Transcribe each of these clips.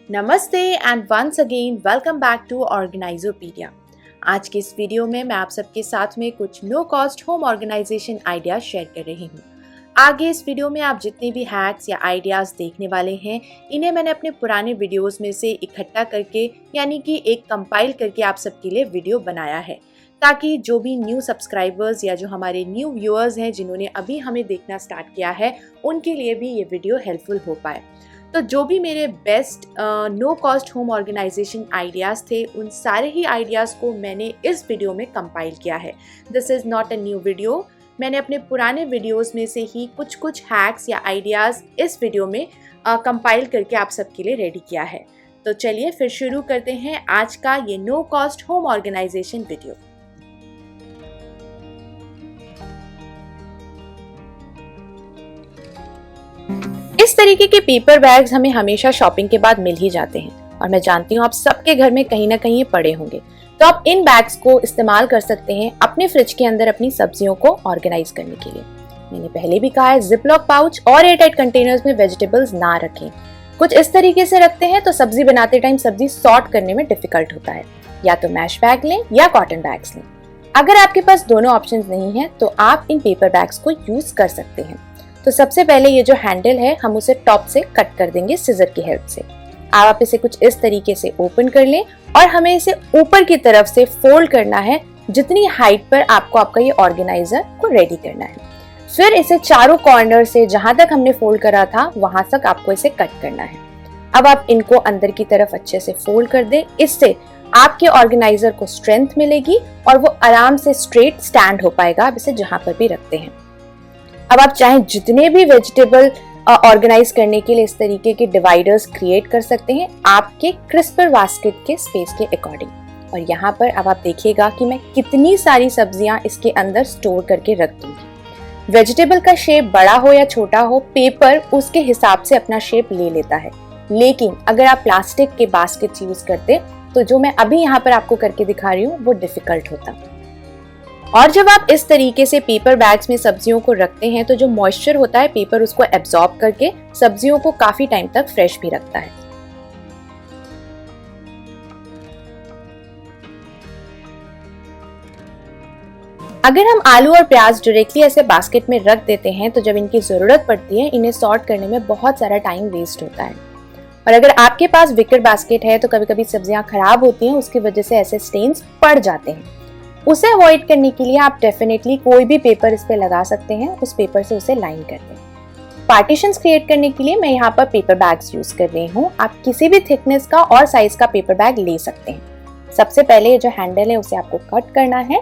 नमस्ते and once again welcome back to Organizopedia. आज के इस वीडियो में मैं आप सबके साथ में कुछ no cost home organisation ideas share कर रही हूँ। आगे इस वीडियो में आप जितने भी हैक्स या आइडियाज देखने वाले हैं, इन्हें मैंने अपने पुराने वीडियोस में से इकट्ठा करके यानी कि एक कंपाइल करके आप सबके लिए वीडियो बनाया है, ताकि जो भी न्यू सब्सक्राइबर्स या जो हमारे न्यू व्यूअर्स हैं जिन्होंने अभी हमें देखना स्टार्ट किया है, उनके लिए भी ये वीडियो हेल्पफुल हो पाए। तो जो भी मेरे best no cost home organisation ideas थे, उन सारे ही आइडियाज़ को मैंने इस वीडियो में कंपाइल किया है। This is not a new video. मैंने अपने पुराने वीडियोस में से ही कुछ हैक्स या आइडियाज़ इस वीडियो में कंपाइल करके आप सबके लिए रेडी किया है। तो चलिए फिर शुरू करते हैं आज का ये no cost home organisation video. इस तरीके के पेपर बैग्स हमें हमेशा शॉपिंग के बाद मिल ही जाते हैं और मैं जानती हूँ आप सबके घर में कहीं ना कहीं ये पड़े होंगे। तो आप इन बैग्स को इस्तेमाल कर सकते हैं अपने फ्रिज के अंदर अपनी सब्जियों को ऑर्गेनाइज करने के लिए। मैंने पहले भी कहा है, जिपलॉक पाउच और एयरटाइट कंटेनर्स में वेजिटेबल्स ना रखें। कुछ इस तरीके से रखते हैं तो सब्जी बनाते टाइम सब्जी सॉर्ट करने में डिफिकल्ट होता है। या तो मैश बैग लें या कॉटन बैग्स लें। अगर आपके पास दोनों ऑप्शन नहीं है तो आप इन पेपर बैग्स को यूज कर सकते हैं। तो सबसे पहले ये जो हैंडल है, हम उसे टॉप से कट कर देंगे सिजर की हेल्प से। आप इसे कुछ इस तरीके से ओपन कर लें और हमें इसे ऊपर की तरफ से फोल्ड करना है, जितनी हाइट पर आपको आपका ये ऑर्गेनाइजर को रेडी करना है। फिर इसे चारों कॉर्नर से जहां तक हमने फोल्ड करा था वहां तक आपको इसे कट करना है। अब आप इनको अंदर की तरफ अच्छे से फोल्ड कर दें। इससे आपके ऑर्गेनाइजर को स्ट्रेंथ मिलेगी और वो आराम से स्ट्रेट स्टैंड हो पाएगा आप इसे जहां पर भी रखते हैं। अब आप चाहें जितने भी वेजिटेबल ऑर्गेनाइज करने के लिए इस तरीके के डिवाइडर्स क्रिएट कर सकते हैं आपके क्रिस्पर बास्केट के स्पेस के अकॉर्डिंग। और यहाँ पर अब आप देखिएगा कि मैं कितनी सारी सब्जियां इसके अंदर स्टोर करके रख दूंगी। वेजिटेबल का शेप बड़ा हो या छोटा हो, पेपर उसके हिसाब से अपना शेप ले लेता है। लेकिन अगर आप प्लास्टिक के बास्केट यूज करते तो जो मैं अभी यहाँ पर आपको करके दिखा रही हूँ वो डिफिकल्ट होता। और जब आप इस तरीके से पेपर बैग्स में सब्जियों को रखते हैं तो जो मॉइस्चर होता है, पेपर उसको एब्जॉर्ब करके सब्जियों को काफी टाइम तक फ्रेश भी रखता है। अगर हम आलू और प्याज डायरेक्टली ऐसे बास्केट में रख देते हैं तो जब इनकी जरूरत पड़ती है, इन्हें सॉर्ट करने में बहुत सारा टाइम वेस्ट होता है। और अगर आपके पास विकर बास्केट है तो कभी कभी सब्जियां खराब होती हैं, उसकी वजह से ऐसे स्टेन्स पड़ जाते हैं। उसे अवॉइड करने के लिए आप डेफिनेटली कोई भी पेपर इस पे लगा सकते हैं, उस पेपर से उसे लाइन कर दें। पार्टीशंस क्रिएट करने के लिए मैं यहाँ पर पेपर बैग्स यूज कर रही हूँ। आप किसी भी थिकनेस का और साइज का पेपर बैग ले सकते हैं। सबसे पहले ये जो हैंडल है उसे आपको कट करना है।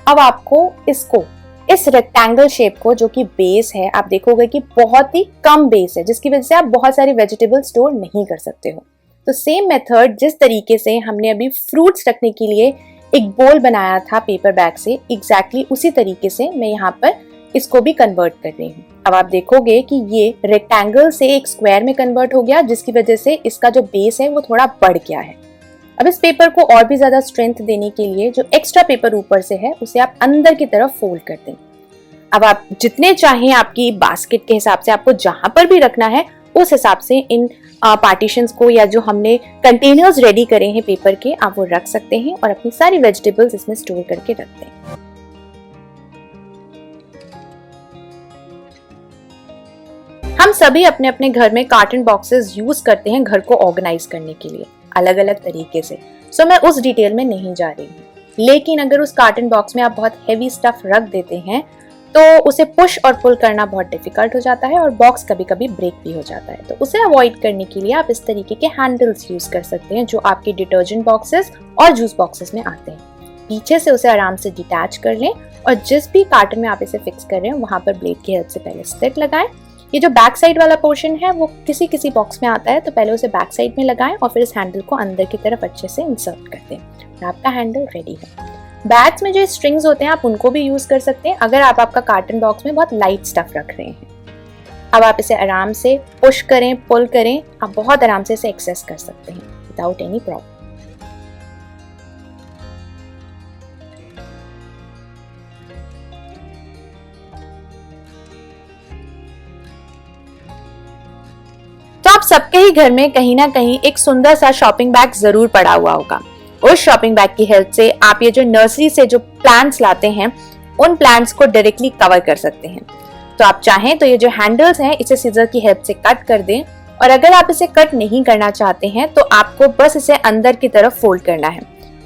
अब आपको इसको इस रेक्टेंगल शेप को, जो कि बेस है, आप देखोगे कि बहुत ही कम बेस है, जिसकी वजह से आप बहुत सारी वेजिटेबल स्टोर नहीं कर सकते हो। तो सेम मेथड जिस तरीके से हमने अभी फ्रूट्स रखने के लिए एक बोल बनाया था पेपर बैग से, एग्जैक्टली उसी तरीके से मैं यहाँ पर इसको भी कन्वर्ट कर रही हूँ। अब आप देखोगे कि ये रेक्टेंगल से एक स्क्वायर में कन्वर्ट हो गया, जिसकी वजह से इसका जो बेस है वो थोड़ा बढ़ गया है। अब इस पेपर को और भी ज्यादा स्ट्रेंथ देने के लिए जो एक्स्ट्रा पेपर ऊपर से है उसे आप अंदर की तरफ फोल्ड कर दें। अब आप जितने चाहें आपकी बास्केट के हिसाब से आपको जहां पर भी रखना है उस हिसाब से इन पार्टीशंस को या जो हमने कंटेनर्स रेडी करे हैं पेपर के, आप वो रख सकते हैं और अपनी सारी वेजिटेबल्स इसमें स्टोर करके रख दें। हम सभी अपने अपने घर में कार्टन बॉक्सेस यूज करते हैं घर को ऑर्गेनाइज करने के लिए अलग अलग तरीके से। सो मैं उस डिटेल में नहीं जा रही हूँ। लेकिन अगर उस कार्टन बॉक्स में आप बहुत हेवी स्टफ रख देते हैं तो उसे पुश और पुल करना बहुत डिफिकल्ट हो जाता है और बॉक्स कभी कभी ब्रेक भी हो जाता है। तो उसे अवॉइड करने के लिए आप इस तरीके के हैंडल्स यूज कर सकते हैं जो आपके डिटर्जेंट बॉक्सेस और जूस बॉक्सेस में आते हैं। पीछे से उसे आराम से डिटैच कर लें और जिस भी कार्टन में आप इसे फिक्स कर रहे हैं वहां पर ब्लेड की हेल्प से पहले स्लिट लगाएं। ये जो बैक साइड वाला पोर्शन है वो किसी किसी बॉक्स में आता है, तो पहले उसे बैक साइड में लगाएं और फिर इस हैंडल को अंदर की तरफ अच्छे से इंसर्ट कर दें। आपका हैंडल रेडी है। बैग्स में जो स्ट्रिंग्स होते हैं आप उनको भी यूज कर सकते हैं अगर आप आपका कार्टन बॉक्स में बहुत लाइट स्टफ रख रहे हैं। अब आप इसे आराम से पुश करें, पुल करें, आप बहुत आराम से इसे एक्सेस कर सकते हैं विदाउट एनी प्रॉब्लम। सबके ही घर में कहीं ना कहीं एक सुंदर सा शॉपिंग बैग जरूर पड़ा हुआ होगा। उस शॉपिंग बैग की हेल्प से आप ये जो नर्सरी से जो प्लांट्स लाते हैं उन प्लांट्स को डायरेक्टली कवर कर सकते हैं। तो आप चाहें तो ये जो हैंडल्स हैं इसे सीजर की हेल्प से कट कर दें, और अगर आप इसे कट नहीं करना चाहते हैं तो आपको बस इसे अंदर की तरफ फोल्ड करना है।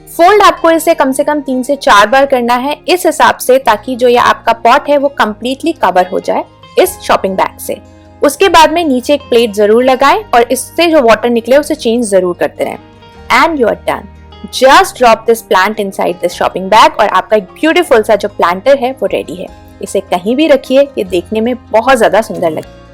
फोल्ड आपको इसे कम से कम 3 से 4 बार करना है इस हिसाब से, ताकि जो ये आपका पॉट है वो कंप्लीटली कवर हो जाए इस शॉपिंग बैग से। उसके बाद में नीचे एक प्लेट जरूर लगाएं और इससे जो वाटर निकले उसे चेंज जरूर करते रहें। And you are done. Just drop this plant inside this shopping bag और आपका एक ब्यूटीफुल सा जो प्लांटर है वो रेडी है। इसे कहीं भी रखिए, ये देखने में बहुत ज्यादा सुंदर लगता है।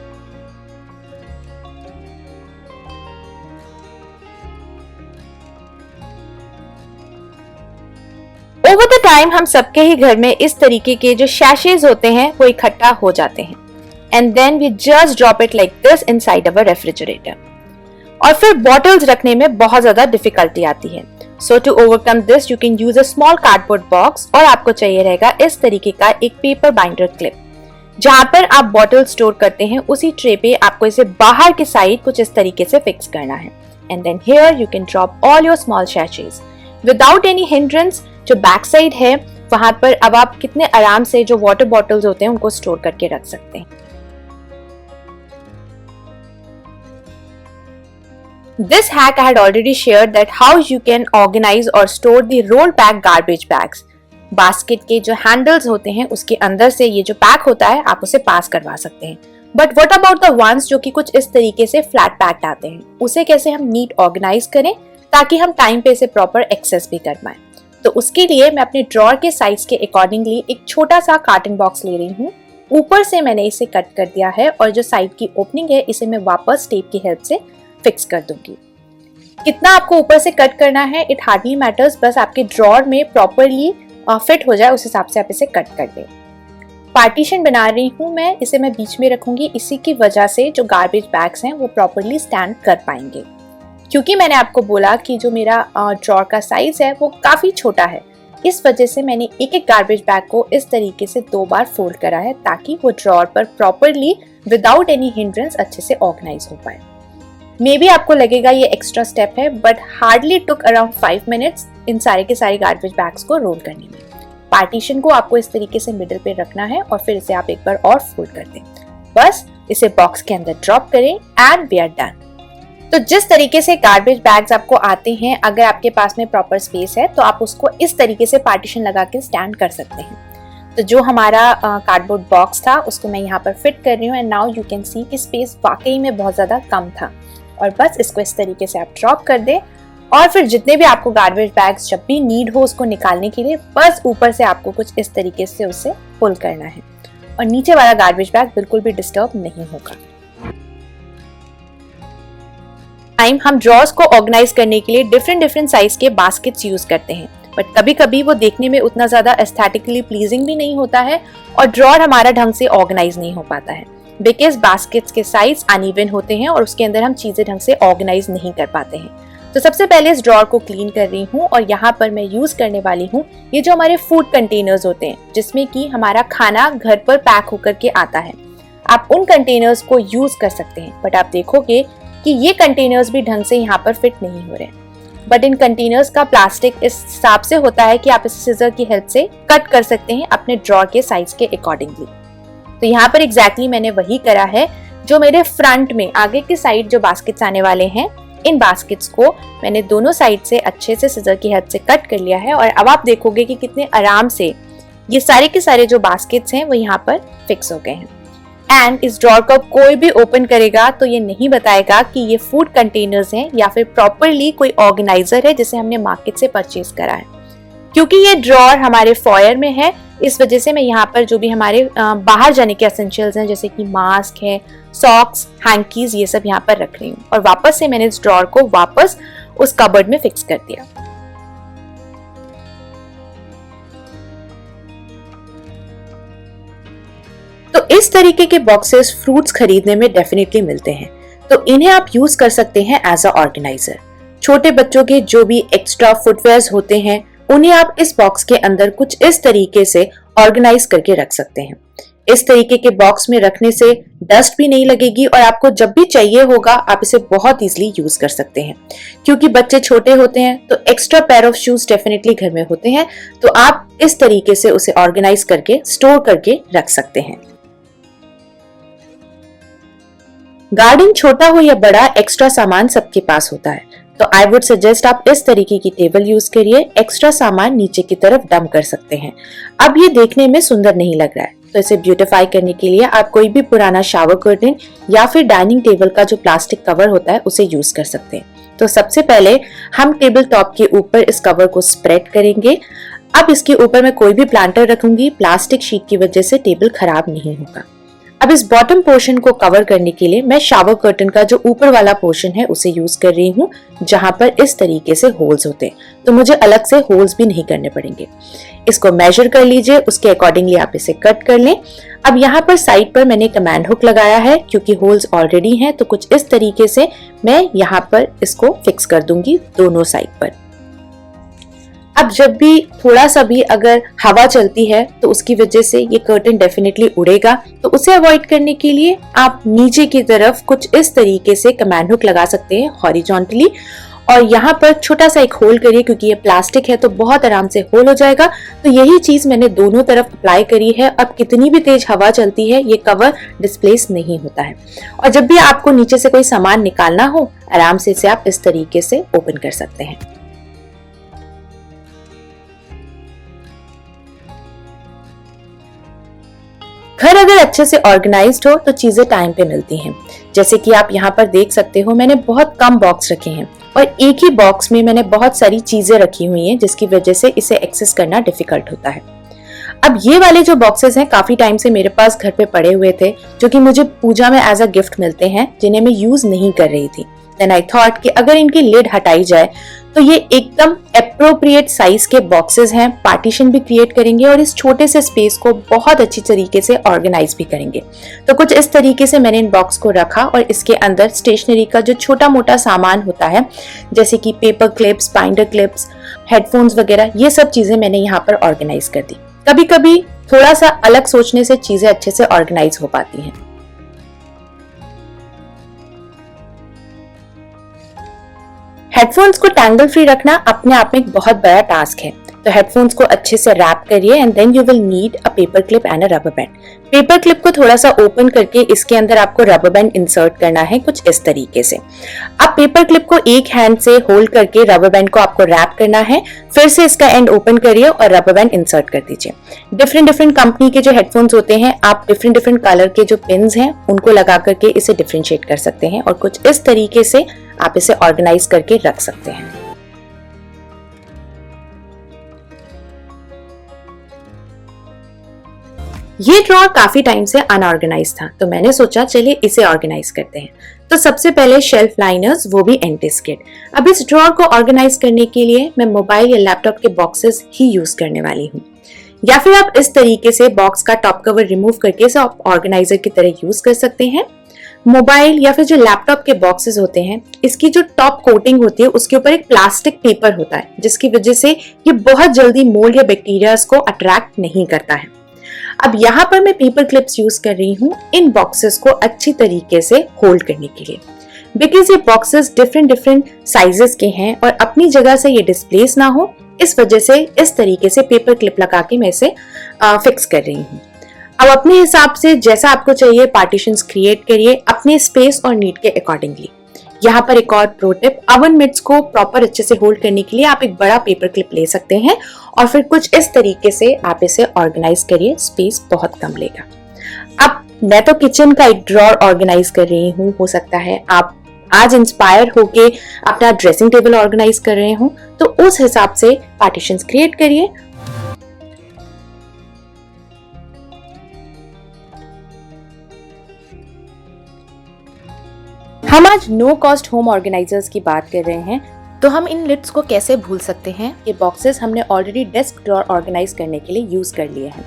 ओवर द टाइम हम सबके ही घर में इस तरीके के जो शैशेज होते हैं वो इकट्ठा हो जाते हैं, and then we just drop it like this inside our refrigerator. और फिर बॉटल्स रखने में बहुत ज्यादा डिफिकल्टी आती है। So to overcome this you can use a small cardboard box, और आपको चाहिए रहेगा इस तरीके का एक पेपर बाइंडर क्लिप। जहां पर आप बॉटल स्टोर करते हैं उसी ट्रे पे आपको इसे बाहर की साइड कुछ इस तरीके से फिक्स करना है, and then here you can drop all your small सैशेज विदाउट एनी हिंड्रेंस। जो बैक साइड है वहां पर अब आप कितने आराम से जो वाटर बॉटल्स होते हैं उनको स्टोर करके रख सकते हैं। This hack I had already shared that how you can organize or store the roll pack garbage bags. Basket के जो हैंडल्स होते हैं उसके अंदर से ये जो पैक होता है आप उसे पास करवा सकते हैं। But what about the ones जो कि कुछ इस तरीके से फ्लैट पैक्ड आते हैं, उसे कैसे हम नीट ऑर्गेनाइज करें ताकि हम टाइम पे इसे प्रॉपर एक्सेस भी कर पाएं। तो उसके लिए मैं अपने ड्रॉर के साइज के अकॉर्डिंगली एक छोटा सा कार्टन बॉक्स ले रही हूँ। ऊपर से मैंने इसे कट कर दिया है और जो साइड की ओपनिंग है इसे मैं वापस टेप की हेल्प से फिक्स कर दूंगी। कितना आपको ऊपर से कट करना है इट हार्डली मैटर्स, बस आपके ड्रॉर में प्रॉपरली फिट हो जाए उस हिसाब से आप इसे कट कर दें। पार्टीशन बना रही हूँ मैं, इसे मैं बीच में रखूंगी, इसी की वजह से जो गार्बेज बैग्स हैं वो प्रॉपरली स्टैंड कर पाएंगे। क्योंकि मैंने आपको बोला कि जो मेरा ड्रॉर का साइज है वो काफी छोटा है, इस वजह से मैंने एक एक गार्बेज बैग को इस तरीके से 2 बार फोल्ड करा है ताकि वो ड्रॉर पर प्रॉपरली विदाउट एनी हिंड्रेंस अच्छे से ऑर्गेनाइज हो पाए। मे बी आपको लगेगा ये एक्स्ट्रा स्टेप है, but hardly took around 5 minutes in सारे के सारे गार्बेज बैग्स को रोल करने में। पार्टीशन को आपको इस तरीके से मिडिल पे रखना है और फिर इसे आप एक बार और फोल्ड कर दें। बस इसे बॉक्स के अंदर ड्रॉप करें एंड वी आर डन। तो जिस तरीके से गार्बेज बैग्स आपको आते हैं, अगर आपके पास में प्रॉपर स्पेस है तो आप उसको इस तरीके से पार्टीशन लगा के स्टैंड कर सकते हैं। तो जो हमारा कार्डबोर्ड बॉक्स था उसको मैं यहाँ पर फिट कर रही हूँ, and now you can see कि स्पेस वाकई में बहुत ज्यादा कम था। और बस इसको इस तरीके से आप ड्रॉप कर दें, और फिर जितने भी आपको गार्बेज बैग्स जब भी नीड हो उसको निकालने के लिए बस ऊपर से आपको कुछ इस तरीके से उसे पुल करना है, और नीचे वाला गार्बेज बैग बिल्कुल भी डिस्टर्ब नहीं होगा। हम ड्रॉर्स को ऑर्गेनाइज करने के लिए डिफरेंट साइज के बास्केट्स यूज करते हैं, बट कभी कभी वो देखने में उतना ज्यादा एस्थेटिकली प्लीजिंग भी नहीं होता है और ड्रॉर हमारा ढंग से ऑर्गेनाइज नहीं हो पाता है, बिकॉज बास्केट्स के साइज अनइवन होते हैं और उसके अंदर हम चीजें ढंग से ऑर्गेनाइज नहीं कर पाते हैं। तो सबसे पहले इस ड्रॉर को क्लीन कर रही हूँ, और यहाँ पर मैं यूज करने वाली हूँ ये जो हमारे फूड कंटेनर्स होते हैं जिसमें कि हमारा खाना घर पर पैक होकर के आता है। आप उन कंटेनर्स को यूज कर सकते हैं, बट आप देखोगे कि ये कंटेनर्स भी ढंग से यहाँ पर फिट नहीं हो रहे। बट इन कंटेनर्स का प्लास्टिक इस हिसाब से होता है कि आप इसे सीजर की हेल्प से कट कर सकते हैं अपने ड्रॉर के साइज के अकॉर्डिंगली। तो यहाँ पर एग्जैक्टली मैंने वही करा है। जो मेरे फ्रंट में आगे की साइड जो बास्केट्स आने वाले हैं, इन बास्केट्स को मैंने दोनों साइड से अच्छे से सीजर की हेल्प से कट कर लिया है, और अब आप देखोगे कि कितने आराम से ये सारे के सारे जो बास्केट्स हैं वो यहाँ पर फिक्स हो गए हैं। एंड इस ड्रॉर को कोई भी ओपन करेगा तो ये नहीं बताएगा कि ये फूड कंटेनर्स हैं या फिर प्रॉपरली कोई ऑर्गेनाइजर है जिसे हमने मार्केट से परचेज करा है। क्योंकि ये ड्रॉर हमारे फॉयर में है, इस वजह से मैं यहाँ पर जो भी हमारे बाहर जाने के एसेंशियल्स हैं जैसे कि मास्क है, सॉक्स, हैंकीज, ये सब यहाँ पर रख रही हूँ, और वापस से मैंने इस ड्रॉर को वापस उस कबर्ड में फिक्स कर दिया। तो इस तरीके के बॉक्सेस फ्रूट्स खरीदने में डेफिनेटली मिलते हैं, तो इन्हें आप यूज कर सकते हैं एज अ ऑर्गेनाइजर। छोटे बच्चों के जो भी एक्स्ट्रा फुटवेयर्स होते हैं उन्हें आप इस बॉक्स के अंदर कुछ इस तरीके से ऑर्गेनाइज करके रख सकते हैं। इस तरीके के बॉक्स में रखने से डस्ट भी नहीं लगेगी और आपको जब भी चाहिए होगा आप इसे बहुत इजीली यूज कर सकते हैं। क्योंकि बच्चे छोटे होते हैं तो extra pair of shoes definitely घर में होते हैं, तो आप इस तरीके से उसे ऑर्गेनाइज करके स्टोर करके रख सकते हैं। गार्डन छोटा हो या बड़ा, एक्स्ट्रा सामान सबके पास होता है, तो आई वुड सजेस्ट आप इस तरीके की टेबल यूज करिए। एक्स्ट्रा सामान नीचे की तरफ डंप कर सकते हैं। अब ये देखने में सुंदर नहीं लग रहा है, तो इसे ब्यूटिफाई करने के लिए आप कोई भी पुराना शावर कर्टन या फिर डाइनिंग टेबल का जो प्लास्टिक कवर होता है उसे यूज कर सकते हैं। तो सबसे पहले हम टेबल टॉप के ऊपर इस कवर को स्प्रेड करेंगे। अब इसके ऊपर मैं कोई भी प्लांटर रखूंगी, प्लास्टिक शीट की वजह से टेबल खराब नहीं होगा। अब इस बॉटम पोर्शन को कवर करने के लिए मैं शावर कर्टन का जो ऊपर वाला पोर्शन है उसे यूज कर रही हूँ, जहां पर इस तरीके से होल्स होते हैं, तो मुझे अलग से होल्स भी नहीं करने पड़ेंगे। इसको मेजर कर लीजिए, उसके अकॉर्डिंगली आप इसे कट कर लें। अब यहाँ पर साइड पर मैंने कमांड हुक लगाया है, क्योंकि होल्स ऑलरेडी हैं, तो कुछ इस तरीके से मैं यहाँ पर इसको फिक्स कर दूंगी दोनों साइड पर। अब जब भी थोड़ा सा भी अगर हवा चलती है तो उसकी वजह से ये कर्टन डेफिनेटली उड़ेगा, तो उसे अवॉइड करने के लिए आप नीचे की तरफ कुछ इस तरीके से कमांड हुक लगा सकते हैं हॉरिजॉन्टली, और यहाँ पर छोटा सा एक होल करिए, क्योंकि ये प्लास्टिक है तो बहुत आराम से होल हो जाएगा। तो यही चीज मैंने दोनों तरफ अप्लाई करी है। अब कितनी भी तेज हवा चलती है ये कवर डिस्प्लेस नहीं होता है, और जब भी आपको नीचे से कोई सामान निकालना हो आराम से इसे आप इस तरीके से ओपन कर सकते हैं। घर अगर अच्छे से ऑर्गेनाइज्ड हो तो चीजें टाइम पे मिलती हैं। जैसे कि आप यहाँ पर देख सकते हो, मैंने बहुत कम बॉक्स रखे हैं और एक ही बॉक्स में मैंने बहुत सारी चीजें रखी हुई हैं, जिसकी वजह से इसे एक्सेस करना डिफिकल्ट होता है। अब ये वाले जो बॉक्सेस हैं काफी टाइम से मेरे पास घर पे पड़े हुए थे, जो कि मुझे पूजा में एज अ गिफ्ट मिलते हैं, जिन्हें मैं यूज नहीं कर रही थी। देन आई थॉट कि अगर इनकी लिड हटाई जाए तो ये एकदम एप्रोप्रिएट साइज के बॉक्सेस हैं, पार्टीशन भी क्रिएट करेंगे और इस छोटे से स्पेस को बहुत अच्छी तरीके से ऑर्गेनाइज भी करेंगे। तो कुछ इस तरीके से मैंने इन बॉक्स को रखा और इसके अंदर स्टेशनरी का जो छोटा मोटा सामान होता है, जैसे कि paper clips, binder clips, headphones वगैरह, ये सब चीजें मैंने यहाँ पर ऑर्गेनाइज कर दी। कभी कभी थोड़ा सा अलग सोचने से चीजें अच्छे से ऑर्गेनाइज हो पाती हैं। हेडफोन्स को टैंगल फ्री रखना अपने आप में एक बहुत बड़ा टास्क है, तो हेडफोन्स को अच्छे से रैप करिए and then you will need a paper clip and a rubber band. Paper clip को थोड़ा सा ओपन करके इसके अंदर आपको रबर बैंड इंसर्ट करना है कुछ इस तरीके से। अब पेपर क्लिप को एक हैंड से होल्ड करके रबर बैंड को आपको रैप करना है, फिर से इसका एंड ओपन करिए और रबर बैंड इंसर्ट कर दीजिए। डिफरेंट कंपनी के जो हेडफोन्स होते हैं, आप डिफरेंट कलर के जो पिन्स हैं उनको लगा करके इसे डिफरेंशिएट कर सकते हैं और कुछ इस तरीके से आप इसे ऑर्गेनाइज करके रख सकते हैं। ये ड्रॉर काफी टाइम से अनऑर्गेनाइज था, तो मैंने सोचा चलिए इसे ऑर्गेनाइज करते हैं। तो सबसे पहले शेल्फ लाइनर्स, वो भी एंटी स्किड। अब इस ड्रॉर को ऑर्गेनाइज करने के लिए मैं मोबाइल या लैपटॉप के बॉक्सेस ही यूज करने वाली हूँ, या फिर आप इस तरीके से बॉक्स का टॉप कवर रिमूव करके इसे आप ऑर्गेनाइजर की तरह यूज कर सकते हैं। मोबाइल या फिर जो लैपटॉप के बॉक्सेस होते हैं, इसकी जो टॉप कोटिंग होती है उसके ऊपर एक प्लास्टिक पेपर होता है, जिसकी वजह से ये बहुत जल्दी मोल्ड या बैक्टीरियाज को अट्रैक्ट नहीं करता है। अब यहाँ पर मैं पेपर क्लिप्स यूज कर रही हूँ इन बॉक्सेस को अच्छी तरीके से होल्ड करने के लिए, बिकॉज ये बॉक्सेस डिफरेंट साइजेस के हैं और अपनी जगह से ये डिस्प्लेस ना हो, इस वजह से इस तरीके से पेपर क्लिप लगा के मैं इसे फिक्स कर रही हूँ। अब अपने हिसाब से जैसा आपको चाहिए पार्टीशंस क्रिएट करिए अपने स्पेस और नीड के अकॉर्डिंगली। यहाँ पर एक और प्रो टिप, ओवन मिट्स को प्रॉपर अच्छे से होल्ड करने के लिए आप एक बड़ा पेपर क्लिप ले सकते हैं और फिर कुछ इस तरीके से आप इसे ऑर्गेनाइज करिए, स्पेस बहुत कम लेगा। अब मैं तो किचन का एक ड्रॉर ऑर्गेनाइज कर रही हूँ, हो सकता है आप आज इंस्पायर होके अपना ड्रेसिंग टेबल ऑर्गेनाइज कर रहे हो, तो उस हिसाब से पार्टीशंस क्रिएट करिए। हम आज नो कॉस्ट होम ऑर्गेनाइजर्स की बात कर रहे हैं, तो हम इन लिड्स को कैसे भूल सकते हैं। ये बॉक्सेस हमने ऑलरेडी डेस्क ड्रॉर ऑर्गेनाइज करने के लिए यूज कर लिए हैं।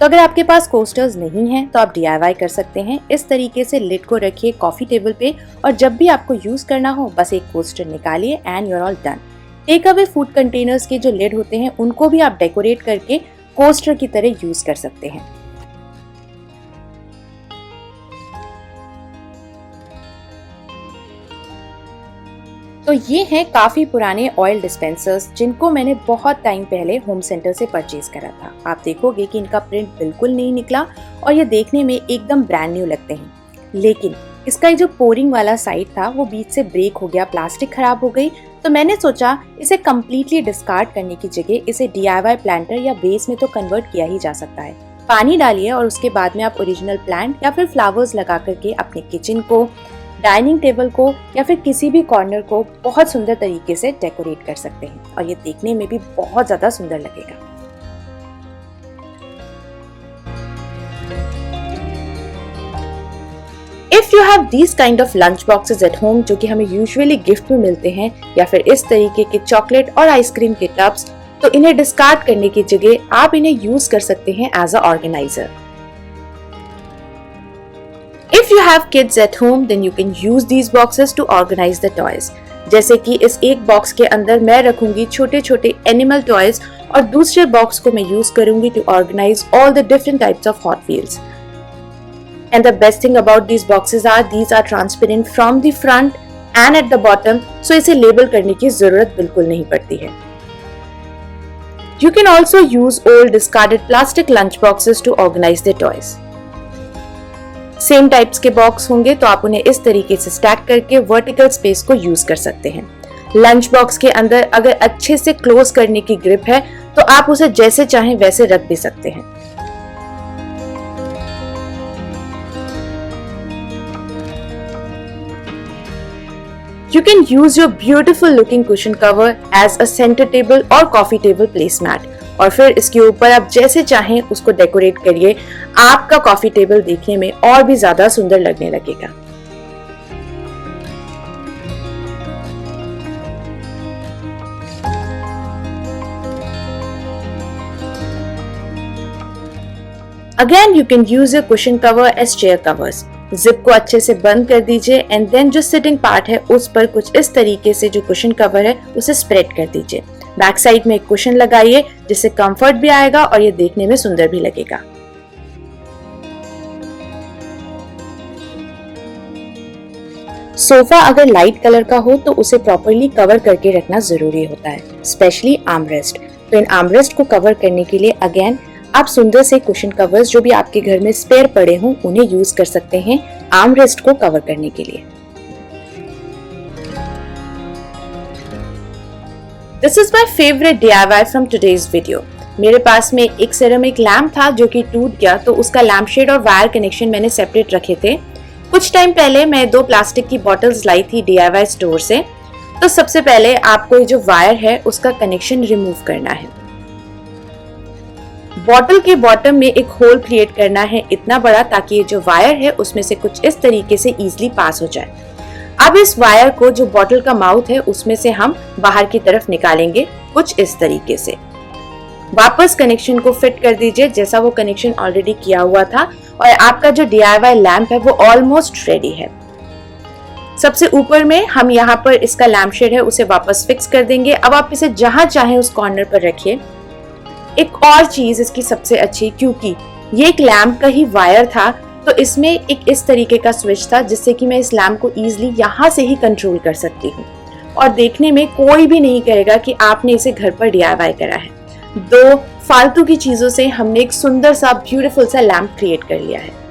तो अगर आपके पास कोस्टर्स नहीं हैं तो आप DIY कर सकते हैं। इस तरीके से लिड को रखिए कॉफी टेबल पे और जब भी आपको यूज करना हो बस एक कोस्टर निकालिए and you're all done. Take away food containers के जो लिड होते हैं उनको भी आप डेकोरेट करके कोस्टर की तरह यूज कर सकते हैं। तो ये हैं काफ़ी पुराने ऑयल डिस्पेंसर्स जिनको मैंने बहुत टाइम पहले होम सेंटर से परचेज करा था। आप देखोगे कि इनका प्रिंट बिल्कुल नहीं निकला और ये देखने में एकदम ब्रांड न्यू लगते हैं। लेकिन इसका जो पोरिंग वाला साइड था वो बीच से ब्रेक हो गया, प्लास्टिक खराब हो गई। तो मैंने सोचा इसे कम्प्लीटली डिस्कार्ड करने की जगह इसे DIY प्लांटर या वेस में तो कन्वर्ट किया ही जा सकता है। पानी डालिए और उसके बाद में आप ओरिजिनल प्लांट या फिर फ्लावर्स लगा करके अपने किचन को, डाइनिंग टेबल को या फिर किसी भी कॉर्नर को बहुत सुंदर तरीके से डेकोरेट कर सकते हैं और ये देखने में भी बहुत ज्यादा सुंदर लगेगा। If you have these kind of lunch boxes at home जो कि हमें यूजुअली गिफ्ट में मिलते हैं, या फिर इस तरीके के चॉकलेट और आइसक्रीम के टब्स, तो इन्हें डिस्कार्ड करने की जगह आप इन्हें यूज कर सकते हैं as a organiser. If you have kids at home, then you can use these boxes to organize the toys. जैसे कि इस एक बॉक्स के अंदर मैं रखूंगी छोटे छोटे एनिमल टॉयज और दूसरे बॉक्स को मैं यूज करूंगी to organise all the different types of Hot Wheels. And the best thing about these boxes are these are transparent from the front and at the bottom, so इसे label करने की जरूरत बिल्कुल नहीं पड़ती है। You can also use old discarded plastic lunch boxes to organize the toys. Same types के box होंगे तो आप उन्हें इस तरीके से स्टैक करके वर्टिकल स्पेस को यूज कर सकते हैं। लंच बॉक्स के अंदर अगर अच्छे से क्लोज करने की ग्रिप है तो आप उसे जैसे चाहें वैसे रख भी सकते हैं। You can use your beautiful looking cushion cover as a center table or coffee table placemat और फिर इसके ऊपर आप जैसे चाहें उसको डेकोरेट करिए। आपका कॉफी टेबल देखने में और भी ज्यादा सुंदर लगने लगेगा। Again, you can use your cushion cover as chair covers. Zip को अच्छे से बंद कर दीजिए एंड देन जो सिटिंग पार्ट है उस पर कुछ इस तरीके से जो कुशन कवर है उसे स्प्रेड कर दीजिए। बैक साइड में एक कुशन लगाइए जिससे कंफर्ट भी आएगा और ये देखने में सुंदर भी लगेगा। सोफा अगर लाइट कलर का हो तो उसे प्रॉपरली कवर करके रखना जरूरी होता है, स्पेशली आर्मरेस्ट। तो इन आर्मरेस्ट को कवर करने के लिए अगेन आप सुंदर से कुशन कवर्स जो भी आपके घर में स्पेयर पड़े हों उन्हें यूज कर सकते हैं आर्मरेस्ट को कवर करने के लिए। This is my favorite DIY from today's video. मेरे पास में एक सेरेमिक लैम्प था जो कि टूट गया, तो उसका लैम्प शेड और वायर कनेक्शन मैंने सेपरेट रखे थे। कुछ टाइम पहले मैं 2 प्लास्टिक की बॉटल्स लाई थी DIY स्टोर से। तो सबसे पहले आपको जो वायर है उसका कनेक्शन रिमूव करना है। बॉटल के बॉटम में एक होल क्रिएट करना है इतना बड़ा ताकि ये जो वायर है उसमें से कुछ इस तरीके से इजीली पास हो जाए। अब इस वायर को जो बॉटल का माउथ है उसमें से हम बाहर की तरफ निकालेंगे कुछ इस तरीके से। वापस कनेक्शन को फिट कर दीजिए जैसा वो कनेक्शन ऑलरेडी किया हुआ था और आपका जो DIY लैम्प है वो ऑलमोस्ट रेडी है। सबसे ऊपर में हम यहाँ पर इसका लैम्प शेड है उसे वापस फिक्स कर देंगे। अब आप इसे जहां चाहें उस कॉर्नर पर रखिए। एक और चीज इसकी सबसे अच्छी, क्योंकि ये एक लैम्प का ही वायर था तो इसमें एक इस तरीके का स्विच था जिससे कि मैं इस लैम्प को इजीली यहाँ से ही कंट्रोल कर सकती हूँ और देखने में कोई भी नहीं कहेगा कि आपने इसे घर पर DIY करा है। 2 फालतू की चीजों से हमने एक सुंदर सा ब्यूटीफुल सा लैम्प क्रिएट कर लिया है।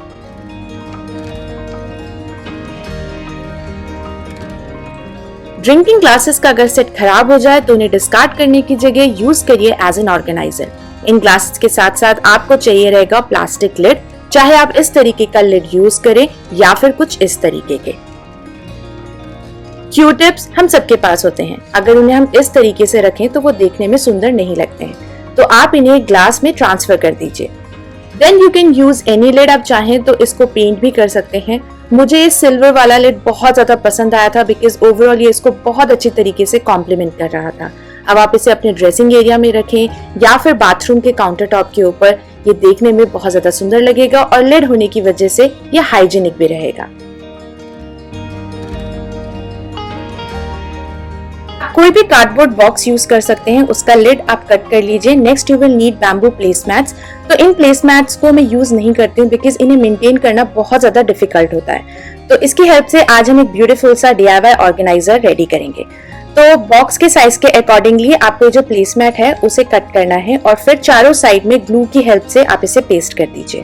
ड्रिंकिंग ग्लासेस का अगर सेट खराब हो जाए तो उन्हें डिस्कार्ड करने की जगह यूज करिए एज एन ऑर्गेनाइजर। इन ग्लासेस के साथ साथ आपको चाहिए रहेगा प्लास्टिक लिड, चाहे आप इस तरीके का लिड यूज करें या फिर कुछ इस तरीके के। क्यू टिप्स हम सबके पास होते हैं, अगर उन्हें हम इस तरीके से रखें तो वो देखने में सुंदर नहीं लगते हैं, तो आप इन्हें ग्लास में ट्रांसफर कर दीजिए। Then you can use any lid, आप चाहें तो इसको पेंट भी कर सकते हैं। मुझे ये सिल्वर वाला लिड बहुत ज्यादा पसंद आया था बिकॉज ओवरऑल ये इसको बहुत अच्छी तरीके से कॉम्प्लीमेंट कर रहा था। अब आप इसे अपने ड्रेसिंग एरिया में रखें या फिर बाथरूम के काउंटर टॉप के ऊपर, ये देखने में बहुत ज्यादा सुंदर लगेगा और लिड होने की वजह से ये हाइजीनिक भी रहेगा। कोई भी कार्डबोर्ड बॉक्स यूज कर सकते हैं, उसका लिड आप कट कर लीजिए। Next you will need bamboo placemats. तो इन प्लेसमैट्स को मैं यूज नहीं करती हूँ बिकॉज इन्हें मेंटेन करना बहुत ज्यादा डिफिकल्ट होता है। तो इसकी हेल्प से आज हम एक ब्यूटीफुल सा DIY ऑर्गेनाइजर रेडी करेंगे। तो बॉक्स के साइज के अकॉर्डिंगली आपको जो प्लेसमेट है उसे कट करना है और फिर चारों साइड में ग्लू की हेल्प से आप इसे पेस्ट कर दीजिए।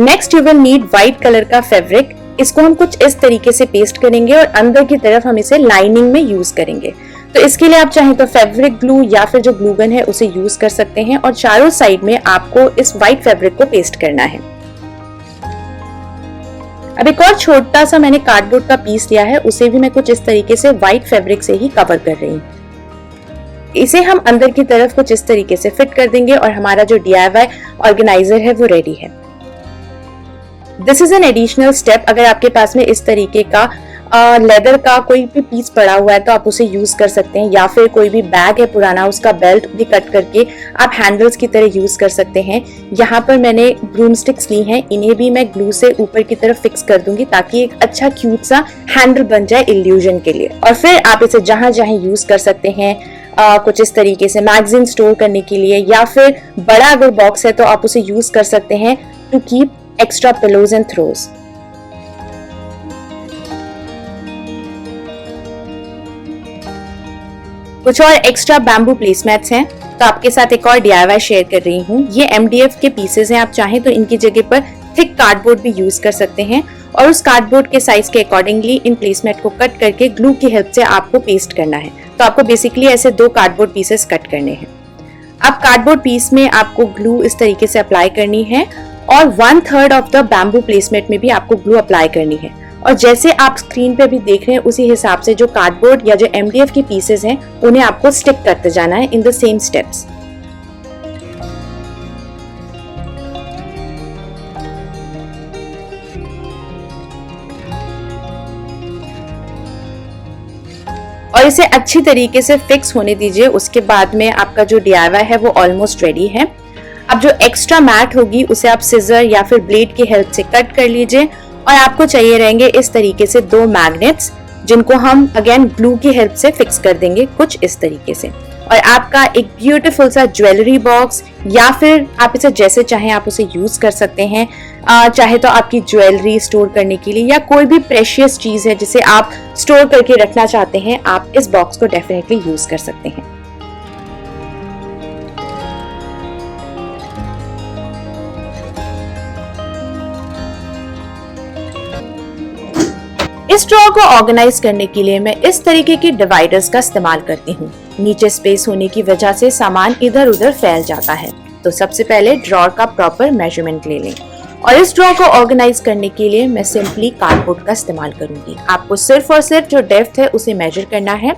Next you will need white colour का फैब्रिक। इसको हम कुछ इस तरीके से पेस्ट करेंगे और अंदर की तरफ हम इसे लाइनिंग में यूज करेंगे। तो इसके लिए आप चाहें तो फैब्रिक ग्लू या फिर जो ग्लू गन है उसे यूज कर सकते हैं और चारों साइड में आपको इस व्हाइट फैब्रिक को पेस्ट करना है। अब एक और छोटा सा मैंने कार्डबोर्ड का पीस लिया है, उसे भी मैं कुछ इस तरीके से व्हाइट फैब्रिक से ही कवर कर रही हूँ। इसे हम अंदर की तरफ कुछ इस तरीके से फिट कर देंगे और हमारा जो DIY ऑर्गेनाइजर है वो रेडी है। This is an additional step. अगर आपके पास में इस तरीके का लेदर का कोई भी पीस पड़ा हुआ है तो आप उसे यूज कर सकते हैं, या फिर कोई भी बैग है पुराना उसका बेल्ट भी कट करके आप हैंडल्स की तरह यूज कर सकते हैं। यहाँ पर मैंने ब्रूम स्टिक्स ली हैं, इन्हें भी मैं ग्लू से ऊपर की तरफ फिक्स कर दूंगी ताकि एक अच्छा क्यूट सा हैंडल बन जाए इल्यूजन के लिए। और फिर आप इसे जहां जहां यूज कर सकते हैं, कुछ इस तरीके से मैगजीन स्टोर करने के लिए, या फिर बड़ा अगर बॉक्स है तो आप उसे यूज कर सकते हैं to keep extra pillows and throws. कुछ और एक्स्ट्रा बैम्बू प्लेसमेट्स हैं, तो आपके साथ एक और DIY शेयर कर रही हूँ। ये MDF के पीसेस हैं, आप चाहें तो इनकी जगह पर थिक कार्डबोर्ड भी यूज कर सकते हैं और उस कार्डबोर्ड के साइज के अकॉर्डिंगली इन प्लेसमेट को कट करके ग्लू की हेल्प से आपको पेस्ट करना है। तो आपको बेसिकली ऐसे 2 कार्डबोर्ड पीसेस कट करने हैं। अब कार्डबोर्ड पीस में आपको ग्लू इस तरीके से अप्लाई करनी है और 1/3 ऑफ द बैम्बू प्लेसमेट में भी आपको ग्लू अप्लाई करनी है। और जैसे आप स्क्रीन पे भी देख रहे हैं उसी हिसाब से जो कार्डबोर्ड या जो MDF की पीसेस हैं उन्हें आपको स्टिक करते जाना है इन द सेम स्टेप्स। और इसे अच्छी तरीके से फिक्स होने दीजिए। उसके बाद में आपका जो DIY है वो ऑलमोस्ट रेडी है। अब जो एक्स्ट्रा मैट होगी उसे आप सिजर या फिर ब्लेड की हेल्प से कट कर लीजिए और आपको चाहिए रहेंगे इस तरीके से 2 मैग्नेट्स, जिनको हम अगेन ग्लू की हेल्प से फिक्स कर देंगे कुछ इस तरीके से। और आपका एक ब्यूटीफुल सा ज्वेलरी बॉक्स, या फिर आप इसे जैसे चाहें आप उसे यूज कर सकते हैं। चाहे तो आपकी ज्वेलरी स्टोर करने के लिए या कोई भी प्रेशियस चीज है जिसे आप स्टोर करके रखना चाहते हैं, आप इस बॉक्स को डेफिनेटली यूज कर सकते हैं। इस ड्रॉर को ऑर्गेनाइज करने के लिए मैं इस तरीके के डिवाइडर्स का इस्तेमाल करती हूँ। नीचे स्पेस होने की वजह से सामान इधर उधर फैल जाता है। तो सबसे पहले ड्रॉर का प्रॉपर मेजरमेंट ले लें और इस ड्रॉर को ऑर्गेनाइज करने के लिए मैं सिंपली कार्डबोर्ड का इस्तेमाल करूंगी। आपको सिर्फ और सिर्फ जो डेप्थ है उसे मेजर करना है।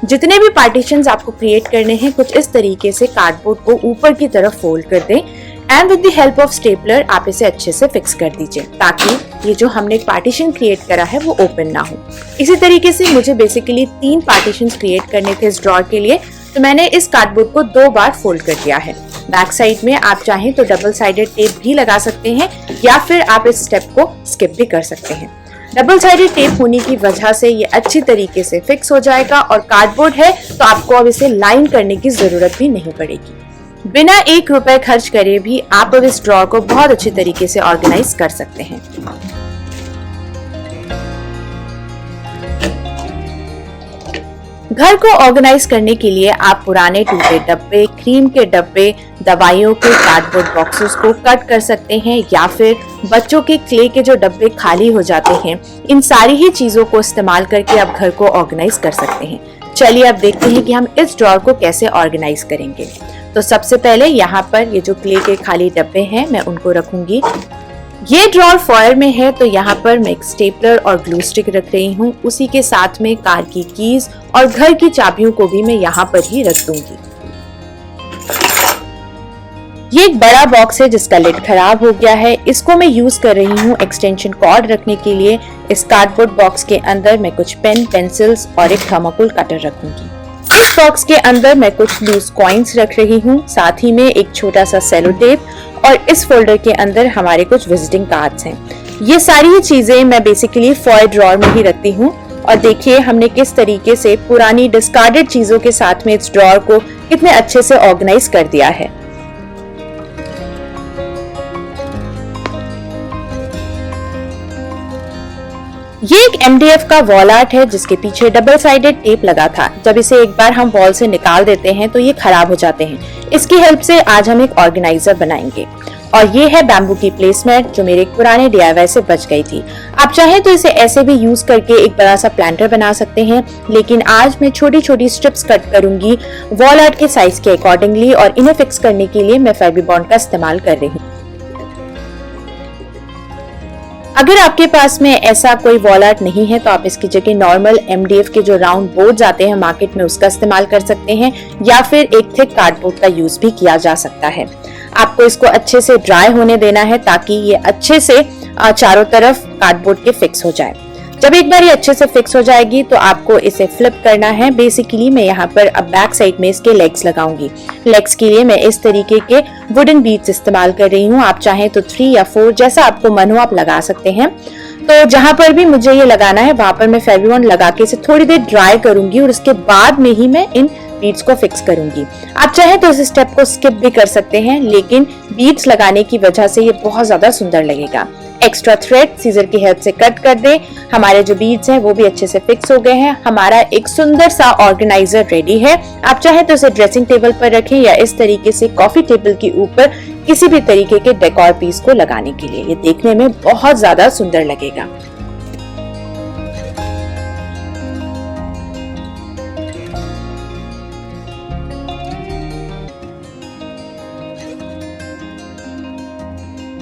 जितने भी पार्टीशंस आपको क्रिएट करने हैं कुछ इस तरीके से कार्डबोर्ड को ऊपर की तरफ फोल्ड कर दें and with the help of stapler आप इसे अच्छे से फिक्स कर दीजिए ताकि ये जो हमने एक पार्टीशन क्रिएट करा है वो ओपन ना हो। इसी तरीके से मुझे बेसिकली 3 पार्टीशंस क्रिएट करने थे इस ड्रॉर के लिए, तो मैंने इस कार्डबोर्ड को 2 बार फोल्ड कर दिया है। बैक साइड में आप चाहें तो डबल साइडेड टेप भी लगा सकते हैं या फिर आप इस स्टेप को स्किप भी कर सकते हैं। डबल साइडेड टेप होने की वजह से ये अच्छी तरीके से फिक्स हो जाएगा और कार्डबोर्ड है तो आपको अब इसे लाइन करने की जरूरत भी नहीं पड़ेगी। बिना 1 रुपए खर्च करे भी आप अब इस ड्रॉर को बहुत अच्छी तरीके से ऑर्गेनाइज कर सकते हैं। घर को ऑर्गेनाइज करने के लिए आप पुराने टूटे डब्बे, क्रीम के डब्बे, दवाइयों के कार्डबोर्ड बॉक्सेस को कट कर सकते हैं या फिर बच्चों के क्ले के जो डब्बे खाली हो जाते हैं, इन सारी ही चीजों को इस्तेमाल करके आप घर को ऑर्गेनाइज कर सकते हैं। चलिए अब देखते हैं कि हम इस ड्रॉर को कैसे ऑर्गेनाइज करेंगे। तो सबसे पहले यहाँ पर ये जो क्ले के खाली डब्बे हैं मैं उनको रखूंगी। ये ड्रॉर फॉयर में है तो यहाँ पर मैं एक स्टेपलर और ग्लू स्टिक रख रही हूँ। उसी के साथ में कार की कीज और घर की चाबियों को भी मैं यहाँ पर ही रख दूंगी। ये एक बड़ा बॉक्स है जिसका लिड खराब हो गया है, इसको मैं यूज कर रही हूँ एक्सटेंशन कॉर्ड रखने के लिए। इस कार्डबोर्ड बॉक्स के अंदर मैं कुछ पेन, पेंसिल्स और एक थर्माकोल कटर रखूंगी। इस बॉक्स के अंदर मैं कुछ लूज कॉइन्स रख रही हूँ, साथ ही में एक छोटा सा सेलो टेप और इस फोल्डर के अंदर हमारे कुछ विजिटिंग कार्ड्स हैं। ये सारी ही चीजें मैं बेसिकली फॉयल ड्रॉर में ही रखती हूँ। और देखिए हमने किस तरीके से पुरानी डिस्कार्डेड चीजों के साथ में इस ड्रॉर को कितने अच्छे से ऑर्गेनाइज कर दिया है। ये एक MDF का वॉल आर्ट है जिसके पीछे डबल साइडेड टेप लगा था। जब इसे एक बार हम वॉल से निकाल देते हैं तो ये खराब हो जाते हैं। इसकी हेल्प से आज हम एक ऑर्गेनाइजर बनाएंगे और ये है बैम्बू की प्लेसमेंट जो मेरे एक पुराने DIY से बच गई थी। आप चाहें तो इसे ऐसे भी यूज करके एक बड़ा सा प्लांटर बना सकते हैं, लेकिन आज मैं छोटी छोटी स्ट्रिप्स कट करूंगी वॉल आर्ट के साइज के अकॉर्डिंगली और इन्हें फिक्स करने के लिए मैं फेविबॉन्ड का इस्तेमाल कर रही हूँ। अगर आपके पास में ऐसा कोई वॉल आर्ट नहीं है तो आप इसकी जगह नॉर्मल MDF के जो राउंड बोर्ड्स आते हैं मार्केट में उसका इस्तेमाल कर सकते हैं या फिर एक थिक कार्डबोर्ड का यूज भी किया जा सकता है। आपको इसको अच्छे से ड्राई होने देना है ताकि ये अच्छे से चारों तरफ कार्डबोर्ड के फिक्स हो जाए। जब एक बार ये अच्छे से फिक्स हो जाएगी तो आपको इसे फ्लिप करना है। बेसिकली मैं यहाँ पर अब बैक साइड में इसके लेग्स लगाऊंगी। लेग्स के लिए मैं इस तरीके के वुडन बीड्स इस्तेमाल कर रही हूँ। आप चाहें तो 3 या 4 जैसा आपको मन हो आप लगा सकते हैं। तो जहां पर भी मुझे ये लगाना है वहां पर मैं फेविबॉन्ड लगा के इसे थोड़ी देर ड्राई करूंगी और उसके बाद में ही मैं इन बीड्स को फिक्स करूंगी। आप चाहें तो इस स्टेप को स्किप भी कर सकते हैं, लेकिन बीड्स लगाने की वजह से ये बहुत ज्यादा सुंदर लगेगा। एक्स्ट्रा थ्रेड सीजर की हेल्प से कट कर दें। हमारे जो बीड्स हैं वो भी अच्छे से फिक्स हो गए हैं। हमारा एक सुंदर सा ऑर्गेनाइजर रेडी है। आप चाहें तो इसे ड्रेसिंग टेबल पर रखें या इस तरीके से कॉफी टेबल के ऊपर किसी भी तरीके के डेकोर पीस को लगाने के लिए। ये देखने में बहुत ज्यादा सुंदर लगेगा।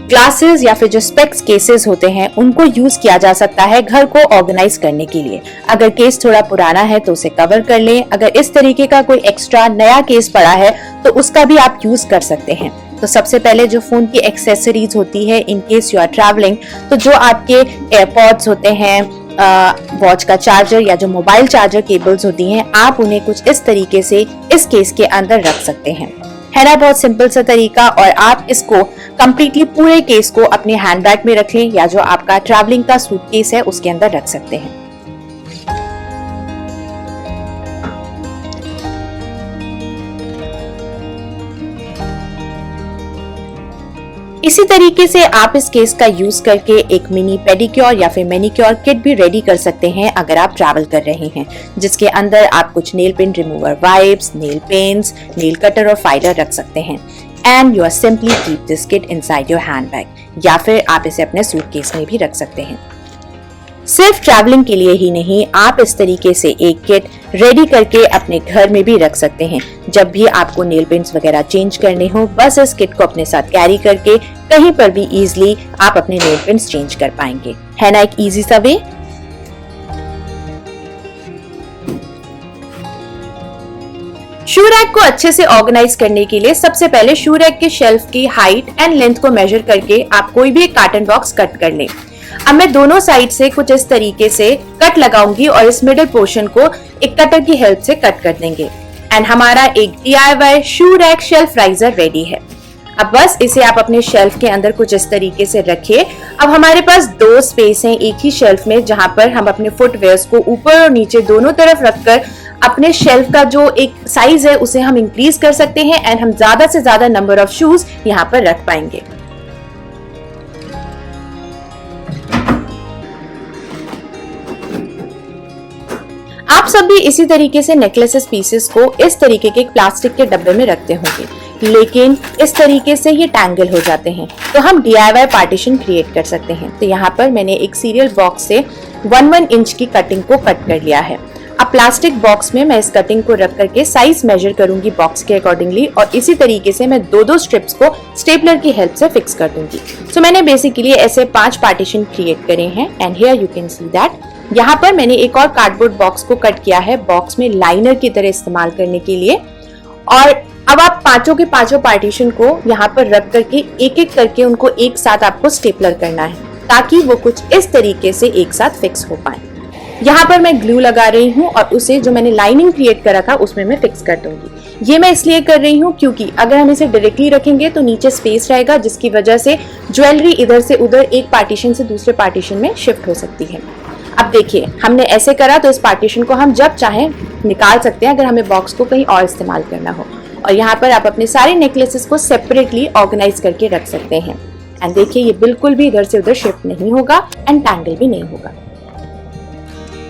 ग्लासेस या फिर जो स्पेक्स केसेस होते हैं उनको यूज किया जा सकता है घर को ऑर्गेनाइज करने के लिए। अगर केस थोड़ा पुराना है तो उसे कवर कर लें। अगर इस तरीके का कोई एक्स्ट्रा नया केस पड़ा है तो उसका भी आप यूज कर सकते हैं। तो सबसे पहले जो फोन की एक्सेसरीज होती है in case you are travelling, तो जो आपके एयरपॉड्स होते हैं, वॉच का चार्जर या जो मोबाइल चार्जर केबल्स होती हैं, आप उन्हें कुछ इस तरीके से इस केस के अंदर रख सकते हैं। है ना बहुत सिंपल सा तरीका। और आप इसको कंप्लीटली पूरे केस को अपने हैंडबैग में रख लें या जो आपका ट्रैवलिंग का सूटकेस है उसके अंदर रख सकते हैं। इसी तरीके से आप इस केस का यूज करके एक मिनी पेडिक्योर या फिर मैनिक्योर किट भी रेडी कर सकते हैं अगर आप ट्रैवल कर रहे हैं, जिसके अंदर आप कुछ nail paint remover wipes, nail paints, nail cutter और फाइलर रख सकते हैं। And you are simply keep this kit inside your handbag या फिर आप इसे अपने सूटकेस में भी रख सकते हैं। सिर्फ ट्रैवलिंग के लिए ही नहीं, आप इस तरीके से एक किट रेडी करके अपने घर में भी रख सकते हैं। जब भी आपको नेल पेंट्स वगैरह चेंज करने हो, बस इस किट को अपने साथ कैरी करके कहीं पर भी इजीली आप अपने नेल पेंट्स चेंज कर पाएंगे। है ना एक इजी सा वे। शू रैक को अच्छे से ऑर्गेनाइज करने के लिए सबसे पहले शू रैक के शेल्फ की हाइट एंड लेंथ को मेजर करके आप कोई भी एक कार्टन बॉक्स कट कर लें। अब मैं दोनों साइड से कुछ इस तरीके से कट लगाऊंगी और इस मिडिल पोर्शन को एक कटर की हेल्प से कट कर देंगे। एंड हमारा एक DIY shoe rack shelf riser ready है। अब बस इसे आप अपने शेल्फ के अंदर कुछ इस तरीके से रखिए। अब हमारे पास 2 स्पेस हैं एक ही शेल्फ में, जहां पर हम अपने फुटवेयर्स को ऊपर और नीचे दोनों तरफ रखकर अपने शेल्फ का जो एक साइज है उसे हम इंक्रीज कर सकते हैं एंड हम ज्यादा से ज्यादा नंबर ऑफ शूज यहाँ पर रख पाएंगे। आप सब भी इसी तरीके से नेकलेसेस पीसेस को इस तरीके के प्लास्टिक के डब्बे में रखते होंगे, लेकिन इस तरीके से ये टैंगल हो जाते हैं। तो हम DIY पार्टीशन क्रिएट कर सकते हैं। तो यहाँ पर मैंने एक सीरियल बॉक्स से 1-1 इंच की कटिंग को कट कर लिया है। अब प्लास्टिक बॉक्स में मैं इस कटिंग को रख करके साइज मेजर करूंगी बॉक्स के अकॉर्डिंगली और इसी तरीके से मैं 2-2 स्ट्रिप्स को स्टेपलर की हेल्प से फिक्स कर दूंगी। सो मैंने बेसिकली ऐसे 5 पार्टीशन क्रिएट करे हैं and here you can see that. यहाँ पर मैंने एक और कार्डबोर्ड बॉक्स को कट किया है बॉक्स में लाइनर की तरह इस्तेमाल करने के लिए। और अब आप पांचों के पांचों पार्टीशन को यहाँ पर रख करके एक एक करके उनको एक साथ आपको स्टेपलर करना है ताकि वो कुछ इस तरीके से एक साथ फिक्स हो पाए। यहाँ पर मैं ग्लू लगा रही हूँ और उसे जो मैंने लाइनिंग क्रिएट करा था उसमें मैं फिक्स कर दूंगी। ये मैं इसलिए कर रही हूँ क्योंकि अगर हम इसे डायरेक्टली रखेंगे तो नीचे स्पेस रहेगा, जिसकी वजह से ज्वेलरी इधर से उधर एक पार्टीशन से दूसरे पार्टीशन में शिफ्ट हो सकती है। अब देखिए हमने ऐसे करा तो इस पार्टीशन को हम जब चाहें निकाल सकते हैं अगर हमें बॉक्स को कहीं और इस्तेमाल करना हो। और यहाँ पर आप अपने सारे नेकलेसेस को सेपरेटली ऑर्गेनाइज करके रख सकते हैं। एंड देखिए ये बिल्कुल भी इधर से उधर शिफ्ट नहीं होगा एंड टैंगल भी नहीं होगा।